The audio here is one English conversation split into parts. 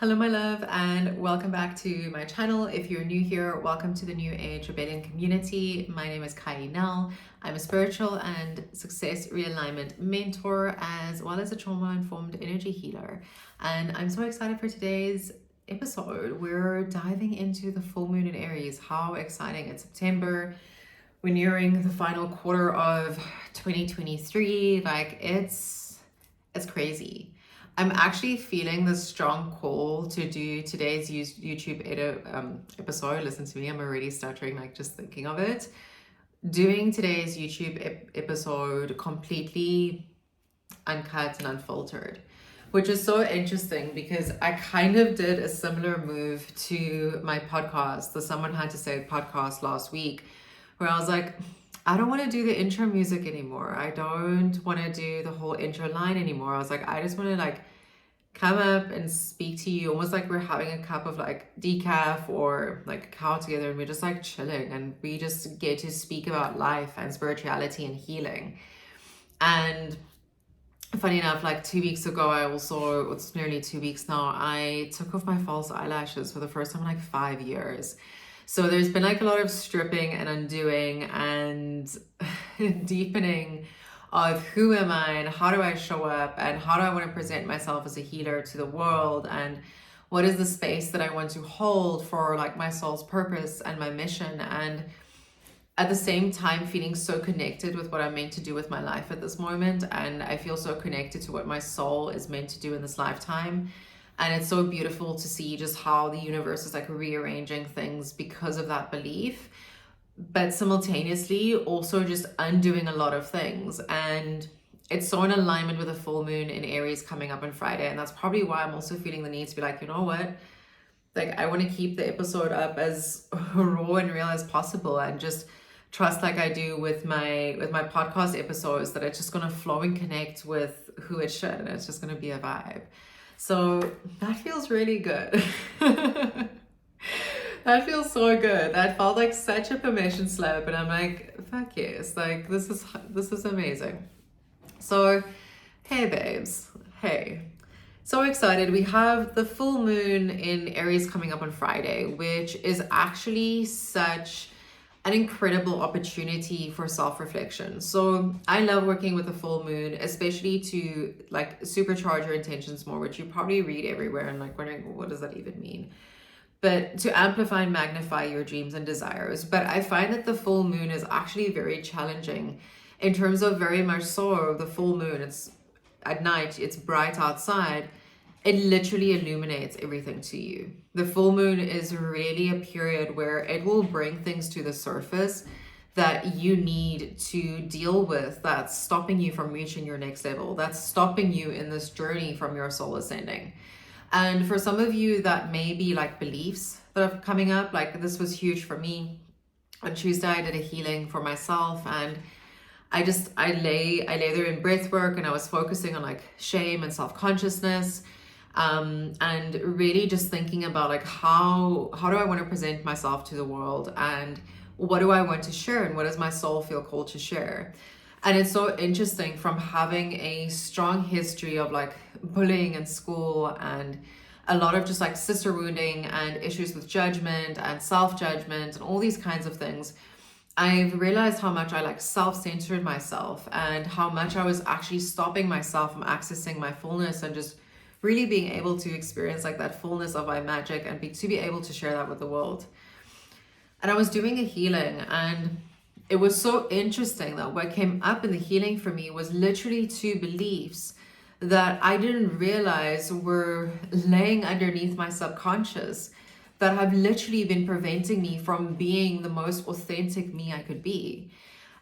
Hello, my love, and welcome back to my channel. If you're new here, welcome to the New Age Rebellion community. My name is Kylie Nell. I'm a spiritual and success realignment mentor, as well as a trauma-informed energy healer. And I'm so excited for today's episode. We're diving into the full moon in Aries. How exciting! It's September. We're nearing the final quarter of 2023. Like it's crazy. I'm actually feeling this strong call to do today's YouTube episode. Listen to me, I'm already stuttering, like just thinking of it. Doing today's YouTube episode completely uncut and unfiltered, which is so interesting because I kind of did a similar move to my podcast, the Someone Had to Say podcast last week, where I was like, I don't want to do the intro music anymore. I don't want to do the whole intro line anymore. I was like, I just want to like come up and speak to you almost like we're having a cup of like decaf or like cacao together, and we're just like chilling and we just get to speak about life and spirituality and healing. And funny enough, like 2 weeks ago, it's nearly 2 weeks now, I took off my false eyelashes for the first time in like 5 years. So there's been like a lot of stripping and undoing and deepening of who am I and how do I show up and how do I want to present myself as a healer to the world, and what is the space that I want to hold for like my soul's purpose and my mission, and at the same time feeling so connected with what I'm meant to do with my life at this moment. And I feel so connected to what my soul is meant to do in this lifetime. And it's so beautiful to see just how the universe is like rearranging things because of that belief, but simultaneously also just undoing a lot of things. And it's so in alignment with a full moon in Aries coming up on Friday. And that's probably why I'm also feeling the need to be like, you know what? Like I want to keep the episode up as raw and real as possible, and just trust, like I do with my podcast episodes, that it's just going to flow and connect with who it should, and it's just going to be a vibe. So that feels really good. That feels so good. That felt like such a permission slip, and I'm like, fuck yes, like this is amazing. So hey babes, hey. So excited. We have the full moon in Aries coming up on Friday, which is actually such an incredible opportunity for self-reflection. So I love working with the full moon, especially to like supercharge your intentions more, which you probably read everywhere and like wondering, what does that even mean? But to amplify and magnify your dreams and desires. But I find that the full moon is actually very challenging in terms of, very much so, the full moon, it's at night, it's bright outside, it literally illuminates everything to you. The full moon is really a period where it will bring things to the surface that you need to deal with, that's stopping you from reaching your next level, that's stopping you in this journey from your soul ascending. And for some of you, that may be like beliefs that are coming up. Like this was huge for me. On Tuesday, I did a healing for myself, and I lay there in breath work, and I was focusing on like shame and self-consciousness, and really just thinking about like how do I want to present myself to the world, and what do I want to share, and what does my soul feel called to share. And it's so interesting, from having a strong history of like bullying in school and a lot of just like sister wounding and issues with judgment and self-judgment and all these kinds of things, I've realized how much I like self-censored myself, and how much I was actually stopping myself from accessing my fullness and just really being able to experience like that fullness of my magic, and to be able to share that with the world. And I was doing a healing, and it was so interesting that what came up in the healing for me was literally two beliefs that I didn't realize were laying underneath my subconscious, that have literally been preventing me from being the most authentic me I could be.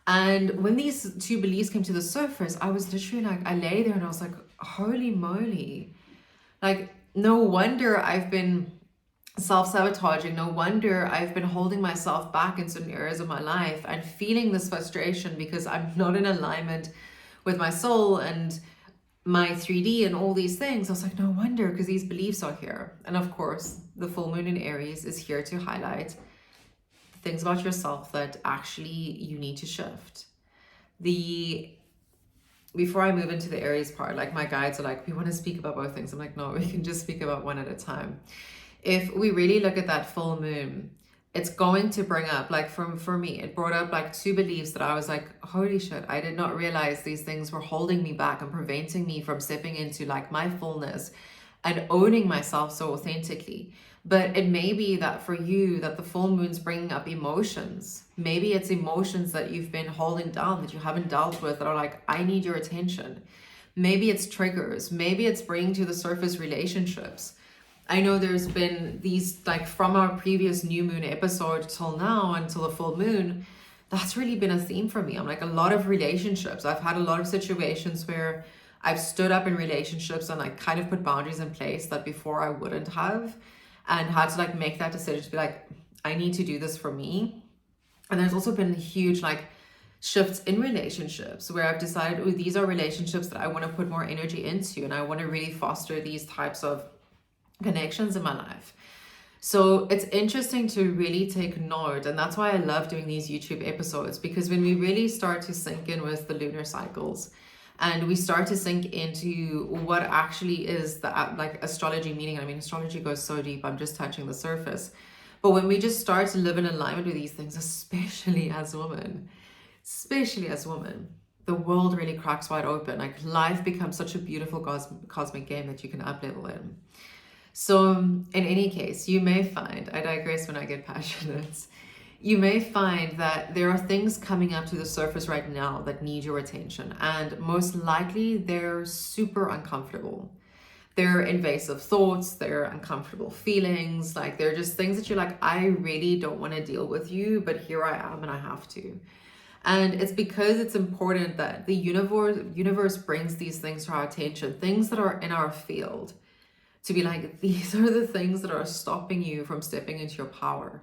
And when these two beliefs came to the surface, I was literally like, I lay there and I was like, holy moly. Like, no wonder I've been self-sabotaging. No wonder I've been holding myself back in certain areas of my life and feeling this frustration because I'm not in alignment with my soul and my 3D and all these things. I was like, no wonder, because these beliefs are here. And of course, the full moon in Aries is here to highlight things about yourself that actually you need to shift. The before I move into the Aries part, like my guides are like, we want to speak about both things. I'm like, no, we can just speak about one at a time. If we really look at that full moon, it's going to bring up, like for me, it brought up like two beliefs that I was like, holy shit, I did not realize these things were holding me back and preventing me from stepping into like my fullness and owning myself so authentically. But it may be that for you, that the full moon's bringing up emotions. Maybe it's emotions that you've been holding down, that you haven't dealt with, that are like, I need your attention. Maybe it's triggers. Maybe it's bringing to the surface relationships. I know there's been these, like from our previous new moon episode till now, until the full moon, that's really been a theme for me. I'm like, a lot of relationships. I've had a lot of situations where I've stood up in relationships and like kind of put boundaries in place that before I wouldn't have, and had to like make that decision to be like, I need to do this for me. And there's also been huge like shifts in relationships where I've decided, oh, these are relationships that I want to put more energy into, and I want to really foster these types of connections in my life. So it's interesting to really take note, and that's why I love doing these YouTube episodes, because when we really start to sink in with the lunar cycles and we start to sink into what actually is the like astrology meaning. I mean, astrology goes so deep, I'm just touching the surface. But when we just start to live in alignment with these things, especially as women, the world really cracks wide open. Like life becomes such a beautiful cosmic game that you can up level in. So in any case, you may find, I digress when I get passionate, you may find that there are things coming up to the surface right now that need your attention, and most likely they're super uncomfortable. They're invasive thoughts, they're uncomfortable feelings, like they're just things that you're like, I really don't want to deal with you, but here I am and I have to. And it's because it's important that the universe brings these things to our attention, things that are in our field, to be like, these are the things that are stopping you from stepping into your power.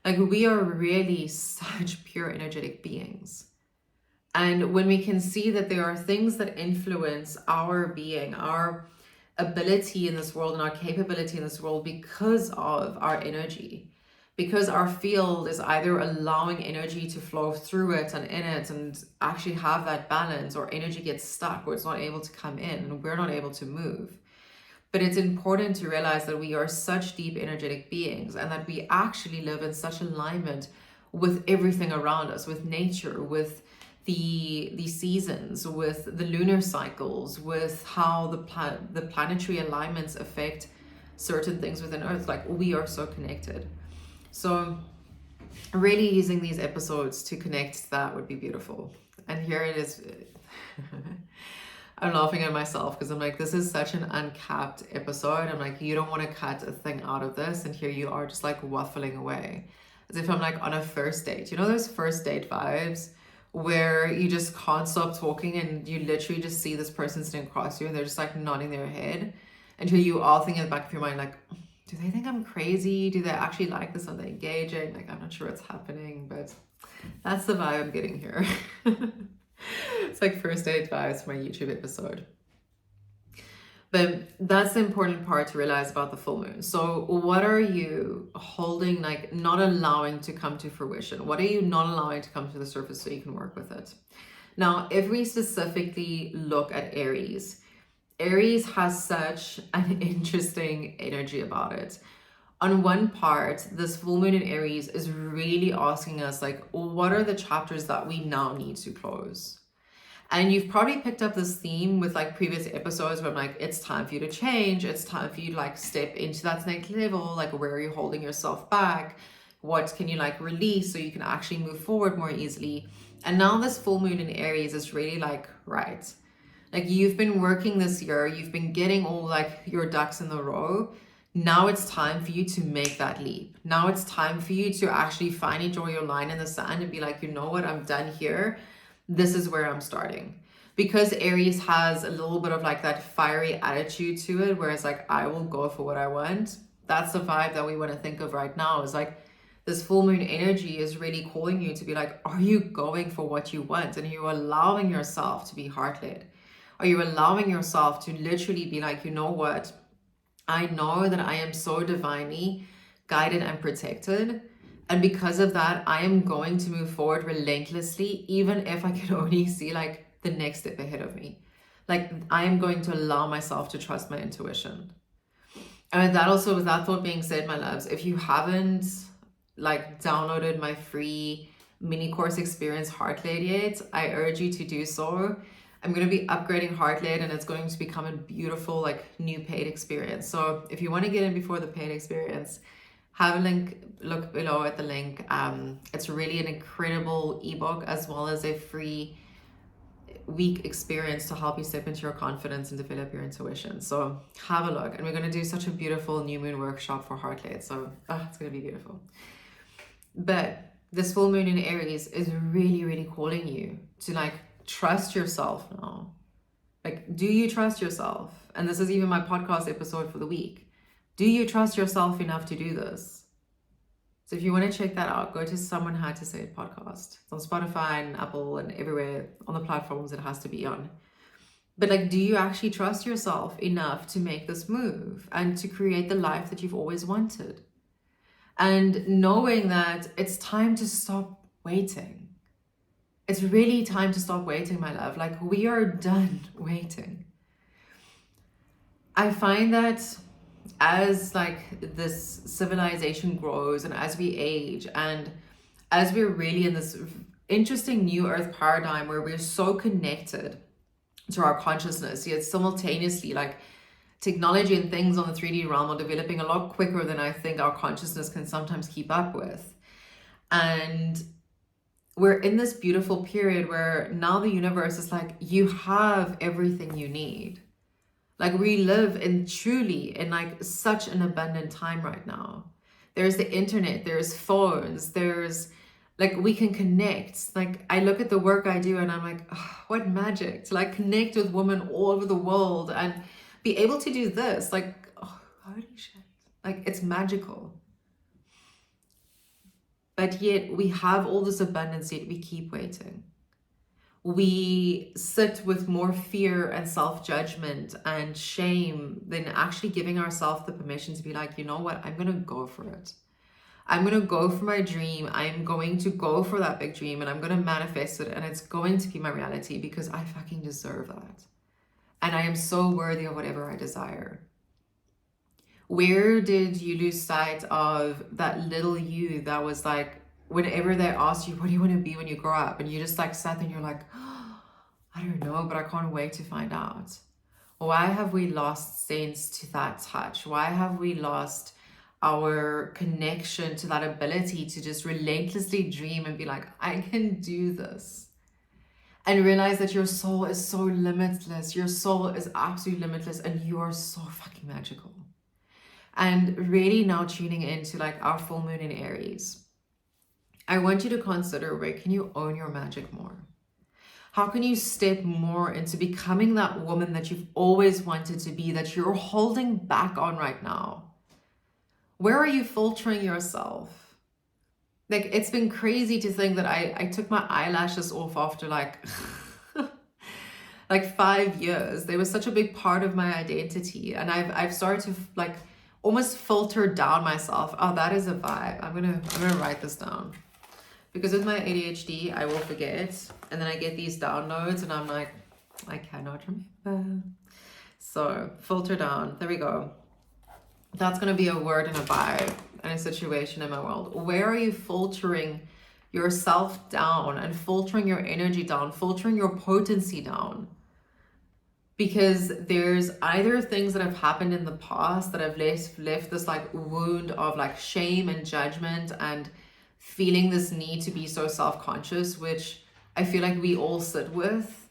Like we are really such pure energetic beings. And when we can see that there are things that influence our being, our ability in this world and our capability in this world because of our energy, because our field is either allowing energy to flow through it and in it and actually have that balance, or energy gets stuck or it's not able to come in and we're not able to move. But it's important to realize that we are such deep energetic beings, and that we actually live in such alignment with everything around us, with nature, with the seasons, with the lunar cycles, with how the planetary alignments affect certain things within Earth. Like we are so connected. So really using these episodes to connect to that would be beautiful. And here it is. I'm laughing at myself because I'm like, this is such an uncapped episode. I'm like, you don't want to cut a thing out of this. And here you are just like waffling away as if I'm like on a first date. You know those first date vibes where you just can't stop talking and you literally just see this person sitting across you and they're just like nodding their head until you all think in the back of your mind, like, do they think I'm crazy? Do they actually like this? Are they engaging? Like, I'm not sure what's happening, but that's the vibe I'm getting here. It's like first date vibes for my YouTube episode. But that's the important part to realize about the full moon. So what are you holding, like not allowing to come to fruition? What are you not allowing to come to the surface so you can work with it? Now, if we specifically look at Aries, Aries has such an interesting energy about it. On one part, this full moon in Aries is really asking us, like, what are the chapters that we now need to close? And you've probably picked up this theme with like previous episodes where I'm like, it's time for you to change. It's time for you to like step into that next level. Like, where are you holding yourself back? What can you like release so you can actually move forward more easily? And now this full moon in Aries is really like, right. Like you've been working this year, you've been getting all like your ducks in the row. Now it's time for you to make that leap. Now it's time for you to actually finally draw your line in the sand and be like, you know what, I'm done here. This is where I'm starting. Because Aries has a little bit of like that fiery attitude to it, where it's like, I will go for what I want. That's the vibe that we want to think of right now, is like this full moon energy is really calling you to be like, are you going for what you want? And are you allowing yourself to be heart-led? Are you allowing yourself to literally be like, you know what? I know that I am so divinely guided and protected. And because of that, I am going to move forward relentlessly, even if I can only see like the next step ahead of me. Like, I am going to allow myself to trust my intuition. And that also, with that thought being said, my loves, if you haven't like downloaded my free mini course experience HEARTLED yet, I urge you to do so. I'm going to be upgrading HEARTLED, and it's going to become a beautiful like new paid experience. So if you want to get in before the paid experience, have a link, look below at the link. It's really an incredible ebook as well as a free week experience to help you step into your confidence and develop your intuition. So have a look. And we're going to do such a beautiful new moon workshop for HEARTLED. So it's going to be beautiful. But this full moon in Aries is really, really calling you to like trust yourself now. Like, do you trust yourself? And this is even my podcast episode for the week. Do you trust yourself enough to do this? So if you want to check that out, go to Someone Had to Say It podcast. It's on Spotify and Apple and everywhere on the platforms it has to be on. But like, do you actually trust yourself enough to make this move and to create the life that you've always wanted? And knowing that it's time to stop waiting. It's really time to stop waiting, my love. Like, we are done waiting. I find that as like this civilization grows and as we age and as we're really in this interesting new earth paradigm where we're so connected to our consciousness, yet simultaneously like technology and things on the 3D realm are developing a lot quicker than I think our consciousness can sometimes keep up with. And we're in this beautiful period where now the universe is like, you have everything you need. Like, we live in truly in like such an abundant time right now. There's the internet, there's phones, there's like, we can connect. Like, I look at the work I do and I'm like, oh, what magic to like connect with women all over the world and be able to do this. Like, oh, holy shit. Like, it's magical. But yet we have all this abundance, yet we keep waiting. We sit with more fear and self-judgment and shame than actually giving ourselves the permission to be like, you know what, I'm going to go for it. I'm going to go for my dream. I'm going to go for that big dream and I'm going to manifest it and it's going to be my reality because I fucking deserve that. And I am so worthy of whatever I desire. Where did you lose sight of that little you that was like, whenever they asked you, what do you want to be when you grow up? And you just like sat there and you're like, oh, I don't know, but I can't wait to find out. Why have we lost sense to that touch? Why have we lost our connection to that ability to just relentlessly dream and be like, I can do this? And realize that your soul is so limitless. Your soul is absolutely limitless and you are so fucking magical. And really now tuning into like our full moon in Aries, I want you to consider, where can you own your magic more? How can you step more into becoming that woman that you've always wanted to be, that you're holding back on right now? Where are you filtering yourself? Like, it's been crazy to think that I took my eyelashes off after like, like 5 years. They were such a big part of my identity. And I've started to like almost filter down myself. Oh, that is a vibe. I'm gonna write this down. Because with my ADHD, I will forget. And then I get these downloads and I'm like, I cannot remember. So filter down. There we go. That's going to be a word and a vibe and a situation in my world. Where are you filtering yourself down and filtering your energy down, filtering your potency down? Because there's either things that have happened in the past that have left this like wound of like shame and judgment and feeling this need to be so self-conscious, which I feel like we all sit with.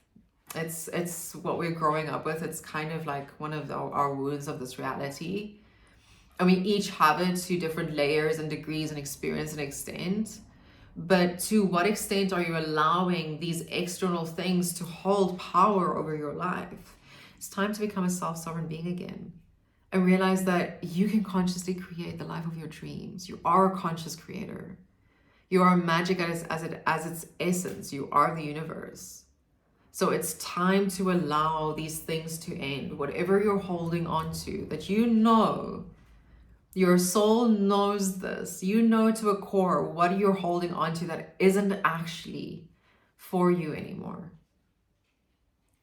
It's what we're growing up with. It's kind of like one of our wounds of this reality. And we each have it to different layers and degrees and experience and extent. But to what extent are you allowing these external things to hold power over your life? It's time to become a self-sovereign being again and realize that you can consciously create the life of your dreams. You are a conscious creator. You are magic as its essence. You are the universe. So it's time to allow these things to end. Whatever you're holding on to, that you know, your soul knows this. You know to a core what you're holding on to that isn't actually for you anymore.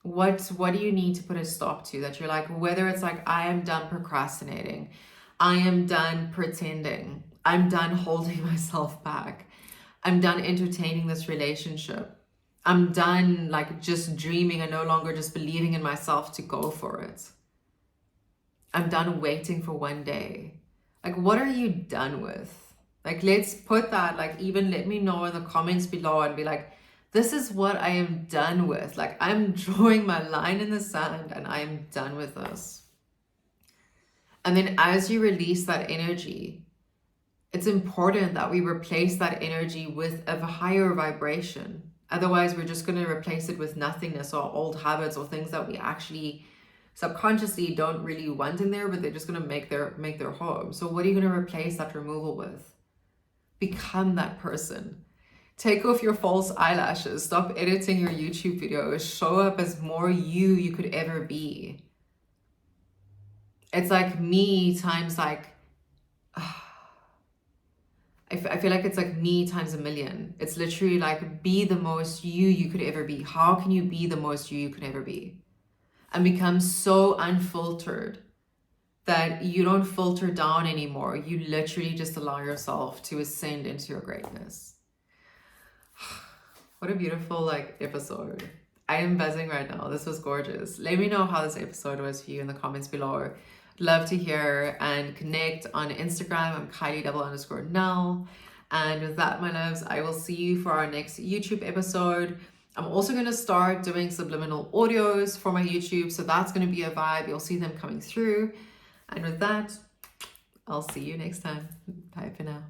What do you need to put a stop to, that you're like, whether it's like, I am done procrastinating, I am done pretending, I'm done holding myself back, I'm done entertaining this relationship, I'm done like just dreaming and no longer just believing in myself to go for it, I'm done waiting for one day. Like, what are you done with? Like, let's put that, like, even let me know in the comments below and be like, this is what I am done with. Like, I'm drawing my line in the sand and I am done with this. And then as you release that energy, it's important that we replace that energy with a higher vibration. Otherwise, we're just going to replace it with nothingness or old habits or things that we actually subconsciously don't really want in there, but they're just going to make their home. So what are you going to replace that removal with? Become that person. Take off your false eyelashes. Stop editing your YouTube videos. Show up as more you could ever be. It's like me times like, I feel like it's like me times a million. It's literally like, be the most you could ever be. How can you be the most you could ever be? And become so unfiltered that you don't filter down anymore. You literally just allow yourself to ascend into your greatness. What a beautiful like episode. I am buzzing right now. This was gorgeous. Let me know how this episode was for you in the comments below. Love to hear and connect on Instagram. I'm Kylie_Nell. And with that, my loves, I will see you for our next YouTube episode. I'm also going to start doing subliminal audios for my YouTube. So that's going to be a vibe. You'll see them coming through. And with that, I'll see you next time. Bye for now.